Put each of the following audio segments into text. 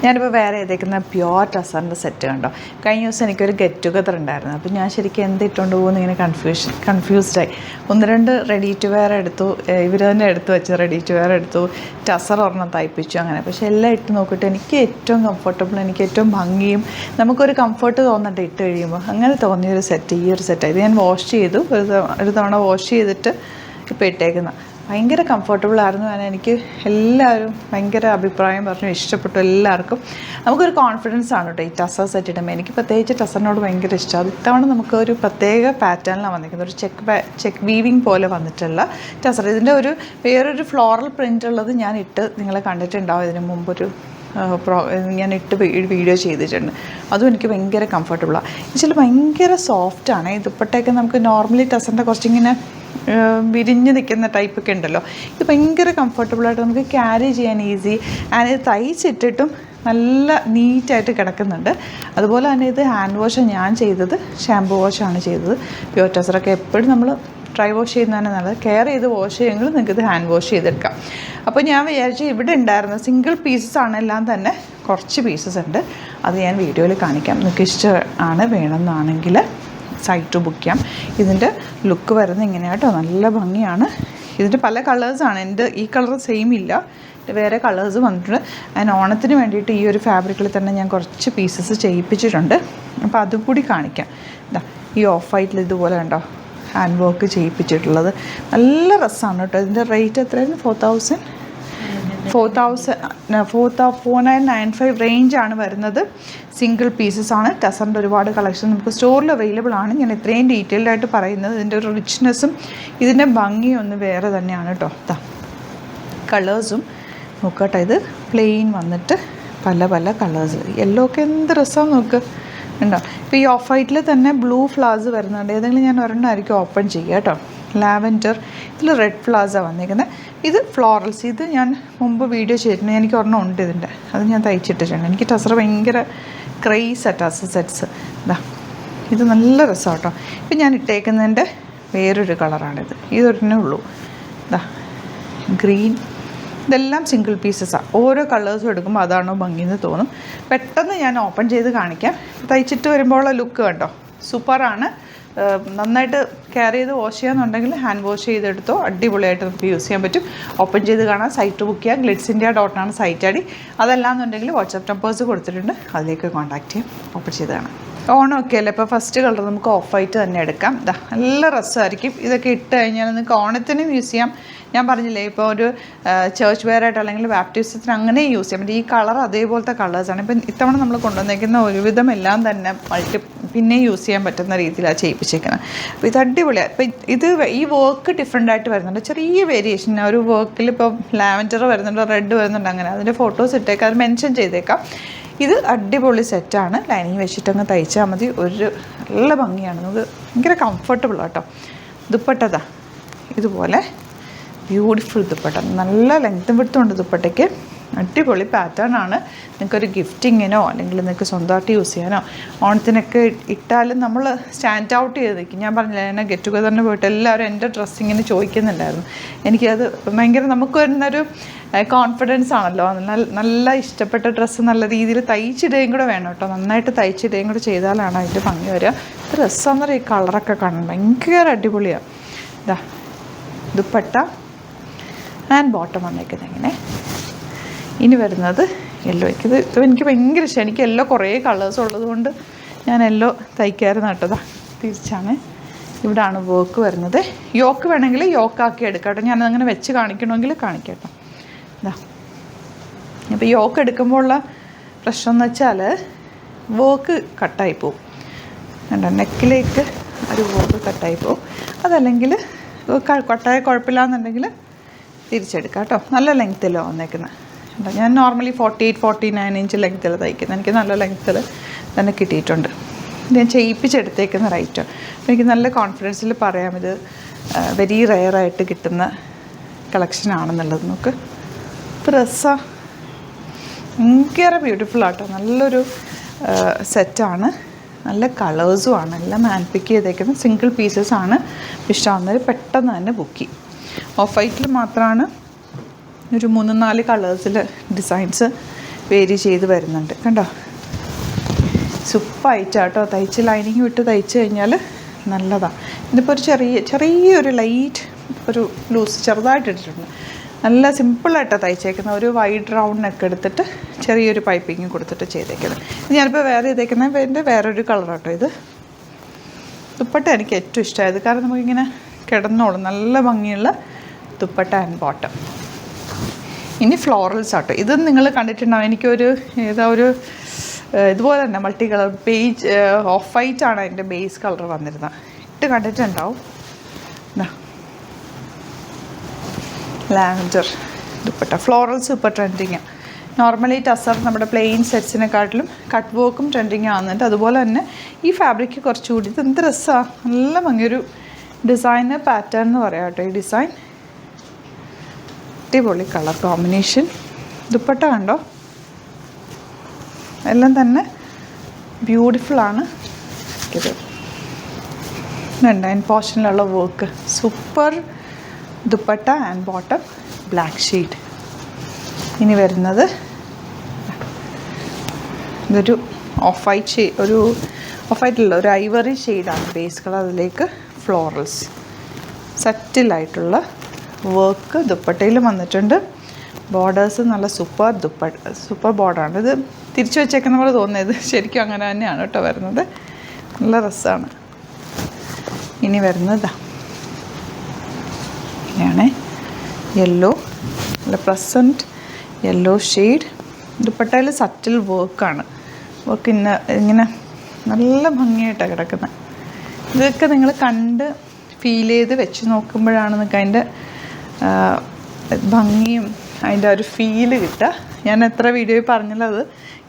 ഞാനിപ്പോൾ വേറെ ഏതേക്കുന്ന pure ടസറിൻ്റെ set കണ്ടോ. കഴിഞ്ഞ ദിവസം എനിക്കൊരു ഗെറ്റ് ടുഗദർ ഉണ്ടായിരുന്നു. അപ്പോൾ ഞാൻ ശരിക്കും എന്ത് ഇട്ടുകൊണ്ട് പോകുമെന്ന് ഇങ്ങനെ കൺഫ്യൂസ്ഡായി. 1-2 റെഡി ടു വെയർ എടുത്തു, ഇവർ തന്നെ എടുത്തു വെച്ച് റെഡി ടു വെയർ എടുത്തു, ടസർ ഒരെണ്ണം തയ്പ്പിച്ചു, അങ്ങനെ. പക്ഷേ എല്ലാം ഇട്ട് നോക്കിയിട്ട് എനിക്ക് ഏറ്റവും കംഫർട്ടബിൾ, എനിക്ക് ഏറ്റവും ഭംഗിയും നമുക്കൊരു കംഫർട്ട് തോന്നട്ടെ ഇട്ട് കഴിയുമ്പോൾ, അങ്ങനെ തോന്നിയൊരു സെറ്റ് ഈ ഒരു സെറ്റാണ്. ഇത് ഞാൻ വാഷ് ചെയ്തു, ഒരു തവണ വാഷ് ചെയ്തിട്ട് ഇപ്പോൾ ഇട്ടേക്കുന്ന ഭയങ്കര കംഫർട്ടബിൾ ആയിരുന്നു. എനിക്ക് എല്ലാവരും ഭയങ്കര അഭിപ്രായം പറഞ്ഞു, ഇഷ്ടപ്പെട്ടു എല്ലാവർക്കും. നമുക്കൊരു കോൺഫിഡൻസ് ആണ് കേട്ടോ ഈ ടസർ സെറ്റ് ഇടുമ്പോൾ. എനിക്ക് പ്രത്യേകിച്ച് ടസറിനോട് ഭയങ്കര ഇഷ്ടമാണ്. ഇത്തവണ നമുക്കൊരു പ്രത്യേക പാറ്റേണിലാണ് വന്നിരിക്കുന്നത്, ഒരു ചെക്ക് വീവിങ് പോലെ വന്നിട്ടുള്ള ടസർ. ഇതിൻ്റെ വേറൊരു ഫ്ലോറൽ പ്രിൻ്റ് ഉള്ളത് ഞാൻ ഇട്ട് നിങ്ങളെ കണ്ടിട്ടുണ്ടാവും. ഇതിന് മുമ്പൊരു ഞാൻ ഇട്ട് വീഡിയോ ചെയ്തിട്ടുണ്ട്. അതും എനിക്ക് ഭയങ്കര കംഫർട്ടബിളാണ്. ഇതിൽ ഭയങ്കര സോഫ്റ്റാണ്. ഈ ദുപ്പട്ടയൊക്കെ നമുക്ക് നോർമലി ടസറിൻ്റെ കുറച്ചിങ്ങനെ വിരിഞ്ഞ് നിൽക്കുന്ന ടൈപ്പൊക്കെ ഉണ്ടല്ലോ. ഇത് ഭയങ്കര കംഫർട്ടബിളായിട്ട് നമുക്ക് ക്യാരി ചെയ്യാൻ ഈസി. ആൻഡ് ഇത് തയ്ച്ചിട്ടിട്ടും നല്ല നീറ്റായിട്ട് കിടക്കുന്നുണ്ട്. അതുപോലെ തന്നെ ഇത് ഹാൻഡ് വാഷ് ഞാൻ ചെയ്തത്, ഷാമ്പു വാഷാണ് ചെയ്തത്. പ്യുവർ ടസറൊക്കെ എപ്പോഴും നമ്മൾ ഡ്രൈ വാഷ് ചെയ്യുന്നതാണ് നല്ലത്. കെയർ ചെയ്ത് വാഷ് ചെയ്യുമെങ്കിൽ നിങ്ങൾക്ക് ഇത് ഹാൻഡ് വാഷ് ചെയ്തെടുക്കാം. അപ്പോൾ ഞാൻ വിചാരിച്ചു ഇവിടെ ഉണ്ടായിരുന്ന സിംഗിൾ പീസസ് ആണെല്ലാം തന്നെ കുറച്ച് പീസസ് ഉണ്ട്, അത് ഞാൻ വീഡിയോയിൽ കാണിക്കാം. നിങ്ങൾക്ക് ഇഷ്ടമാണ് വേണമെന്നാണെങ്കിൽ സൈറ്റ് ബുക്ക് ചെയ്യാം. ഇതിൻ്റെ ലുക്ക് വരുന്നത് ഇങ്ങനെയാണ് കേട്ടോ, നല്ല ഭംഗിയാണ്. ഇതിൻ്റെ പല കളേഴ്സാണ്. എൻ്റെ ഈ കളർ സെയിം ഇല്ല, വേറെ കളേഴ്സ് വന്നിട്ടുണ്ട്. അതിന് ഓണത്തിന് വേണ്ടിയിട്ട് ഈ ഒരു ഫാബ്രിക്കിൽ തന്നെ ഞാൻ കുറച്ച് പീസസ് ചെയ്യിപ്പിച്ചിട്ടുണ്ട്. അപ്പോൾ അതും കൂടി കാണിക്കാം. ഇതാ ഈ ഓഫ് വൈറ്റിൽ ഇതുപോലെ ഉണ്ടോ ഹാൻഡ് വർക്ക് ചെയ്യിപ്പിച്ചിട്ടുള്ളത്, നല്ല രസമാണ് കേട്ടോ. ഇതിൻ്റെ റേറ്റ് എത്രയായിരുന്നു? 4995 റേഞ്ചാണ് വരുന്നത്. സിംഗിൾ പീസസ് ആണ്. ടസറിൻ്റെ ഒരുപാട് കളക്ഷൻ നമുക്ക് സ്റ്റോറിൽ അവൈലബിൾ ആണ്. ഞാൻ ഇത്രയും ഡീറ്റെയിൽഡ് ആയിട്ട് പറയുന്നത് ഇതിൻ്റെ ഒരു റിച്ച്നെസ്സും ഇതിൻ്റെ ഭംഗിയും ഒന്ന് വേറെ തന്നെയാണ് കേട്ടോ. കളേഴ്സും നോക്കട്ടെ. ഇത് പ്ലെയിൻ വന്നിട്ട് പല പല കളേഴ്സ്. യെല്ലോ ഒക്കെ എന്ത് രസമാണ് നോക്ക്, ഉണ്ടോ. ഇപ്പോൾ ഈ ഓഫ് വൈറ്റിൽ തന്നെ ബ്ലൂ ഫ്ലവേഴ്സ് വരുന്നുണ്ട്. ഏതെങ്കിലും ഞാൻ ഒരെണ്ണമായിരിക്കും ഓപ്പൺ ചെയ്യുക കേട്ടോ. ലാവൻഡർ, ഇതിൽ റെഡ് ഫ്ലവേഴ്സാണ് വന്നിരിക്കുന്നത്. ഇത് ഫ്ലോറൽസ്. ഇത് ഞാൻ മുമ്പ് വീഡിയോ ചെയ്തിട്ടുണ്ട്, എനിക്ക് ഒരെണ്ണം ഉണ്ട് ഇതിൻ്റെ, അത് ഞാൻ തയ്ച്ചിട്ടിട്ടുണ്ട്. എനിക്ക് ടസർ ഭയങ്കര ക്രേസാണ് ടസർ സെറ്റ്സ്. ഇത് നല്ല രസമാണ് കേട്ടോ. ഇപ്പം ഞാൻ ഇട്ടേക്കുന്നതിൻ്റെ വേറൊരു കളറാണിത്. ഇതൊരെണ്ണേ ഉള്ളൂ. ഗ്രീൻ. ഇതെല്ലാം സിംഗിൾ പീസസാണ്. ഓരോ കളേഴ്സും എടുക്കുമ്പോൾ അതാണോ ഭംഗിയെന്ന് തോന്നും. പെട്ടെന്ന് ഞാൻ ഓപ്പൺ ചെയ്ത് കാണിക്കാം. തയ്ച്ചിട്ട് വരുമ്പോഴുള്ള ലുക്ക് കണ്ടോ, സൂപ്പറാണ്. നന്നായിട്ട് കെയർ ചെയ്ത് വാഷ് ചെയ്യാന്നുണ്ടെങ്കിൽ ഹാൻഡ് വാഷ് ചെയ്തെടുത്തോ, അടിപൊളിയായിട്ട് നമുക്ക് യൂസ് ചെയ്യാൻ പറ്റും. ഓപ്പൺ ചെയ്ത് കാണാൻ സൈറ്റ് ബുക്ക് ചെയ്യുക. glitzindia.com site I D. അതല്ലാന്നുണ്ടെങ്കിൽ വാട്സാപ്പ് നമ്പേഴ്സ് കൊടുത്തിട്ടുണ്ട്, അതിലേക്ക് കോൺടാക്ട് ചെയ്യാം. ഓപ്പൺ ചെയ്ത് കാണാം. ഓണമൊക്കെ അല്ലേ, ഇപ്പോൾ ഫസ്റ്റ് കളർ നമുക്ക് ഓഫ് വൈറ്റ് തന്നെ എടുക്കാം. നല്ല രസമായിരിക്കും. ഇതൊക്കെ ഇട്ട് കഴിഞ്ഞാൽ നിങ്ങൾക്ക് ഓണത്തിനും യൂസ് ചെയ്യാം. ഞാൻ പറഞ്ഞില്ലേ, ഇപ്പോൾ ഒരു ചേർച്ച് വെയറായിട്ട് അല്ലെങ്കിൽ ബാപ്റ്റിസത്തിന് അങ്ങനെ യൂസ് ചെയ്യാം. ഈ കളർ അതേപോലത്തെ കളേഴ്സാണ്. ഇപ്പം ഇത്തവണ നമ്മൾ കൊണ്ടുവന്നേക്കുന്ന ഒരുവിധം എല്ലാം തന്നെ പിന്നെ യൂസ് ചെയ്യാൻ പറ്റുന്ന രീതിയിലാണ് ചെയ്യിപ്പിച്ചേക്കുന്നത്. അപ്പോൾ ഇത് അടിപൊളിയാണ്. ഇപ്പം ഇത് ഈ വർക്ക് ഡിഫറെൻ്റ് ആയിട്ട് വരുന്നുണ്ട്, ചെറിയ വേരിയേഷൻ. ഒരു വർക്കിൽ ഇപ്പോൾ ലാവൻഡർ വരുന്നുണ്ട്, റെഡ് വരുന്നുണ്ട്, അങ്ങനെ അതിൻ്റെ ഫോട്ടോസ് ഇട്ടേക്കാം, അത് മെൻഷൻ ചെയ്തേക്കാം. ഇത് അടിപൊളി സെറ്റാണ്. ലൈനിങ് വെച്ചിട്ടങ്ങ് തയ്ച്ചാൽ മതി. നല്ല ഭംഗിയാണ്, നമുക്ക് ഭയങ്കര കംഫർട്ടബിൾ കേട്ടോ. ദുപ്പട്ടതാ ഇതുപോലെ ബ്യൂട്ടിഫുൾ ദുപ്പട്ട, നല്ല ലെങ്ത്തും വിടുത്തുണ്ട് ദുപ്പട്ടയ്ക്ക്. അടിപൊളി പാറ്റേൺ ആണ്. നിങ്ങൾക്കൊരു ഗിഫ്റ്റിങ്ങിനോ അല്ലെങ്കിൽ നിങ്ങൾക്ക് സ്വന്തമായിട്ട് യൂസ് ചെയ്യാനോ ഓണത്തിനൊക്കെ ഇട്ടാലും നമ്മൾ സ്റ്റാൻഡ് ഔട്ട് ചെയ്ത് നിൽക്കും. ഞാൻ പറഞ്ഞില്ല, എന്നെ ഗെറ്റ് ടുഗദറിന് പോയിട്ട് എല്ലാവരും എൻ്റെ ഡ്രസ്സിങ്ങിന് ചോദിക്കുന്നുണ്ടായിരുന്നു. എനിക്കത് ഭയങ്കര നമുക്ക് വരുന്നൊരു കോൺഫിഡൻസ് ആണല്ലോ. നല്ല ഇഷ്ടപ്പെട്ട ഡ്രസ്സ് നല്ല രീതിയിൽ തയ്ച്ചിടുകയും കൂടെ വേണം കേട്ടോ. നന്നായിട്ട് തയ്ച്ചിടുകയും കൂടെ ചെയ്താലാണ് അതിൻ്റെ ഭംഗി വരിക. രസമെന്ന് പറയുക, ഈ കളറൊക്കെ കാണാൻ ഭയങ്കര അടിപൊളിയാണ്. ദുപ്പട്ട ആൻഡ് ബോട്ടം വന്നേക്കുന്നത് ഇങ്ങനെ. ഇനി വരുന്നത് യെല്ലോയ്ക്ക്. ഇത് എനിക്ക് ഭയങ്കര ഇഷ്ടമാണ്. എനിക്ക് യെല്ലോ കുറേ കളേഴ്സ് ഉള്ളത് കൊണ്ട് ഞാൻ യെല്ലോ തയ്ക്കാറുണ്ട് കേട്ടോ. തിരിച്ചാണ് ഇവിടാണ് വർക്ക് വരുന്നത്. യോക്ക് വേണമെങ്കിൽ യോക്കാക്കി എടുക്കാം കേട്ടോ. ഞാനതങ്ങനെ വെച്ച് കാണിക്കണമെങ്കിൽ കാണിക്കാം കേട്ടോ. അപ്പോൾ യോക്ക് എടുക്കുമ്പോൾ ഉള്ള പ്രശ്നം എന്ന് വെച്ചാൽ വർക്ക് കട്ടായി പോവും. നെക്കിലേക്ക് ഒരു വർക്ക് കട്ടായി പോവും. അതല്ലെങ്കിൽ കട്ടായ കുഴപ്പമില്ലാന്നുണ്ടെങ്കിൽ തിരിച്ചെടുക്കാം കേട്ടോ. നല്ല ലെങ്ത്തിലോ വന്നേക്കുന്നത്. ഞാൻ നോർമലി 48-49 ഇഞ്ച് ലെങ്ത്തിൽ തയ്ക്കുന്നത്. എനിക്ക് നല്ല ലെങ്ത്തിൽ തന്നെ കിട്ടിയിട്ടുണ്ട്. ഞാൻ ചെയ്യിപ്പിച്ചെടുത്തേക്കുന്ന റൈറ്റ്. എനിക്ക് നല്ല കോൺഫിഡൻസിൽ പറയാം ഇത് വെരി റെയറായിട്ട് കിട്ടുന്ന കളക്ഷനാണെന്നുള്ളത്. നമുക്ക് ഡ്രസ്സാണ് ഭയങ്കര ബ്യൂട്ടിഫുൾ ആട്ടോ. നല്ലൊരു സെറ്റാണ്, നല്ല കളേഴ്സും ആണ്. എല്ലാം ഹാൻഡ് പിക്ക് ചെയ്തേക്കുന്നത് സിംഗിൾ പീസസ് ആണ്. ഇഷ്ടമാകുന്നവർ പെട്ടെന്ന് തന്നെ ബുക്ക് ചെയ്യും. ഓഫ് വൈറ്റിൽ മാത്രമാണ് ഒരു 3-4 കളേഴ്സിൽ ഡിസൈൻസ് വേരി ചെയ്ത് വരുന്നുണ്ട്. കണ്ടോ, സൂപ്പറായിട്ടാട്ടോ. തയ്ച്ച് ലൈനിങ് വിട്ട് തയ്ച്ച് കഴിഞ്ഞാൽ നല്ലതാണ്. ഇതിപ്പോൾ ഒരു ചെറിയൊരു ലൈറ്റ് ഒരു ലൂസ് ചെറുതായിട്ട് ഇട്ടിട്ടുണ്ട്. നല്ല സിമ്പിളായിട്ടാണ് തയ്ച്ചേക്കുന്നത്. ഒരു വൈഡ് റൗണ്ട് നെക്ക് എടുത്തിട്ട് ചെറിയൊരു പൈപ്പിങ് കൊടുത്തിട്ട് ചെയ്തേക്കുന്നത്. ഇത് ഞാനിപ്പോൾ വേറെ ചെയ്തേക്കുന്നത് എൻ്റെ വേറൊരു കളറാട്ടോ. ഇത് ദുപ്പട്ട എനിക്ക് ഏറ്റവും ഇഷ്ടമായത്, കാരണം നമുക്കിങ്ങനെ കിടന്നോളും. നല്ല ഭംഗിയുള്ള ദുപ്പട്ട ആൻഡ് ബോട്ടം. ഇനി ഫ്ലോറൽസ് ആട്ടോ. ഇത് നിങ്ങൾ കണ്ടിട്ടുണ്ടാവും. എനിക്കൊരു ഒരു ഇതുപോലെ തന്നെ multi colour beige of white ആണ് അതിൻ്റെ ബേസ് കളർ വന്നിരുന്നത്. ഇട്ട് കണ്ടിട്ടുണ്ടാവും. ലാവൻഡർ ദുപ്പട്ട. ഫ്ലോറൽസ് ഇപ്പോൾ ട്രെൻഡിങ്ങാണ്. നോർമലി ടസർ നമ്മുടെ പ്ലെയിൻ സെറ്റ്സിനെക്കാട്ടിലും കട്ട് വർക്കും ട്രെൻഡിങ് ആകുന്നുണ്ട്. അതുപോലെ തന്നെ ഈ ഫാബ്രിക്ക് കുറച്ചുകൂടി ഇത് എന്ത് രസമാണ്, നല്ല ഭംഗിയൊരു ഡിസൈനർ പാറ്റേൺ എന്ന് പറയാം കേട്ടോ. ഈ ഡിസൈൻ അടിപൊളി കളർ കോമ്പിനേഷൻ. ദുപ്പട്ട കണ്ടോ, എല്ലാം തന്നെ ബ്യൂട്ടിഫുള്ളാണ്. ഇത് അതിന് പോർഷനിലുള്ള work super dupatta and bottom black shade. ഇനി വരുന്നത് ഇതൊരു ഓഫ് വൈറ്റ് ഷെയ്ഡ്, ഒരു ഓഫ് വൈറ്റുള്ള ഒരു ഐവറി ഷെയ്ഡാണ് ബേസ് കളർ. അതിലേക്ക് ഫ്ലോറൽസ് സെറ്റിലായിട്ടുള്ള വർക്ക് ദുപ്പട്ടയിൽ വന്നിട്ടുണ്ട്. ബോർഡേഴ്സ് നല്ല സൂപ്പർ ബോർഡറാണ്. ഇത് തിരിച്ചു വെച്ചേക്കുന്ന പോലെ തോന്നുന്നത് ശരിക്കും അങ്ങനെ തന്നെയാണ് കേട്ടോ വരുന്നത്. നല്ല രസമാണ്. ഇനി വരുന്നത് ഇങ്ങനെയാണ്. യെല്ലോ, നല്ല പ്രസൻറ്റ് യെല്ലോ ഷെയ്ഡ്. ദുപ്പട്ടയിൽ സറ്റിൽ വർക്കാണ്. വർക്ക് ഇങ്ങനെ നല്ല ഭംഗിയായിട്ടാണ് കിടക്കുന്നത്. ഇതൊക്കെ നിങ്ങൾ കണ്ട് ഫീൽ ചെയ്ത് വെച്ച് നോക്കുമ്പോഴാണ് നിങ്ങൾക്ക് അതിൻ്റെ ഭംഗിയും അതിൻ്റെ ഒരു ഫീല് കിട്ടുക. ഞാൻ എത്ര വീഡിയോയിൽ പറഞ്ഞാലും അത്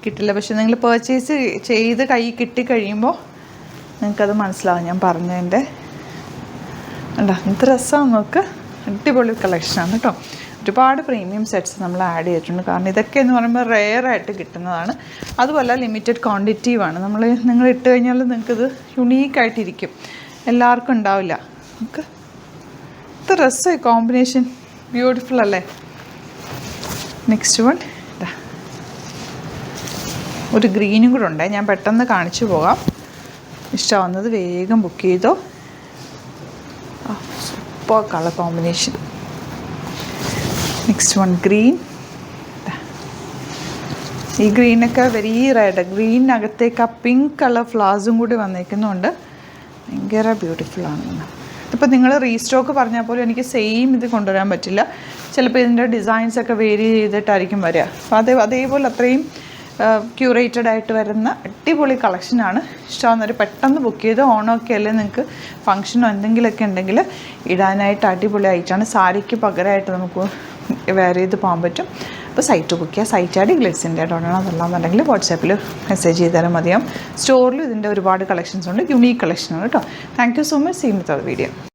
കിട്ടില്ല. പക്ഷെ നിങ്ങൾ പർച്ചേസ് ചെയ്ത് കൈ കിട്ടിക്കഴിയുമ്പോൾ നിങ്ങൾക്കത് മനസ്സിലാവും ഞാൻ പറഞ്ഞതിൻ്റെ. അല്ല എന്ത് രസമാണ് നോക്ക്. അടിപൊളി കളക്ഷനാണ് കേട്ടോ. ഒരുപാട് പ്രീമിയം സെറ്റ്സ് നമ്മൾ ആഡ് ചെയ്തിട്ടുണ്ട്. കാരണം ഇതൊക്കെ എന്ന് പറയുമ്പോൾ റെയറായിട്ട് കിട്ടുന്നതാണ്. അതുപോലെ ലിമിറ്റഡ് ക്വാണ്ടിറ്റിയുമാണ്. നിങ്ങൾ ഇട്ട് കഴിഞ്ഞാൽ നിങ്ങൾക്കിത് യുണീക്കായിട്ടിരിക്കും. എല്ലാവർക്കും ഉണ്ടാവില്ല. നമുക്ക് ഇത് രസമായി കോമ്പിനേഷൻ, ബ്യൂട്ടിഫുൾ അല്ലേ. നെക്സ്റ്റ് വൺ ഒരു ഗ്രീനും കൂടെ ഉണ്ട്. ഞാൻ പെട്ടെന്ന് കാണിച്ചു പോകാം. ഇഷ്ടമാവുന്നത് വേഗം ബുക്ക് ചെയ്തോ. Super colour combination. Next one green. ഈ ഗ്രീനൊക്കെ വെരി റെഡ്. ഗ്രീനകത്തേക്ക് ആ പിങ്ക് കളർ ഫ്ലവേഴ്സും കൂടി വന്നേക്കുന്നുണ്ട്. ഭയങ്കര ബ്യൂട്ടിഫുള്ളാണ്. ഇപ്പോൾ നിങ്ങൾ റീസ്റ്റോക്ക് പറഞ്ഞാൽ പോലും എനിക്ക് സെയിം ഇത് കൊണ്ടുവരാൻ പറ്റില്ല. ചിലപ്പോൾ ഇതിൻ്റെ ഡിസൈൻസൊക്കെ വേരി ചെയ്തിട്ടായിരിക്കും വരിക. അപ്പോൾ അതേപോലെ അത്രയും ക്യൂറേറ്റഡ് ആയിട്ട് വരുന്ന അടിപൊളി കളക്ഷനാണ്. ഇഷ്ടമാകുന്നവർ പെട്ടെന്ന് ബുക്ക് ചെയ്ത്. ഓണമൊക്കെ അല്ലേ, നിങ്ങൾക്ക് ഫംഗ്ഷനോ എന്തെങ്കിലുമൊക്കെ ഉണ്ടെങ്കിൽ ഇടാനായിട്ട് അടിപൊളിയായിട്ടാണ്. സാരിക്ക് പകരമായിട്ട് നമുക്ക് വെയർ ചെയ്ത് പോകാൻ പറ്റും. അപ്പോൾ സൈറ്റ് ബുക്ക് ചെയ്യുക. സൈറ്റ് ആഡ് ഗ്ലിറ്റ്സിൻ്റെ ഡോണാണ്. അതല്ലാന്നുണ്ടെങ്കിൽ വാട്സാപ്പിൽ മെസ്സേജ് ചെയ്താലും മതിയാവും. സ്റ്റോറിൽ ഇതിൻ്റെ ഒരുപാട് കളക്ഷൻസ് ഉണ്ട്. യുണീക്ക് കളക്ഷനാണ് കേട്ടോ. Thank you so much. See with the video.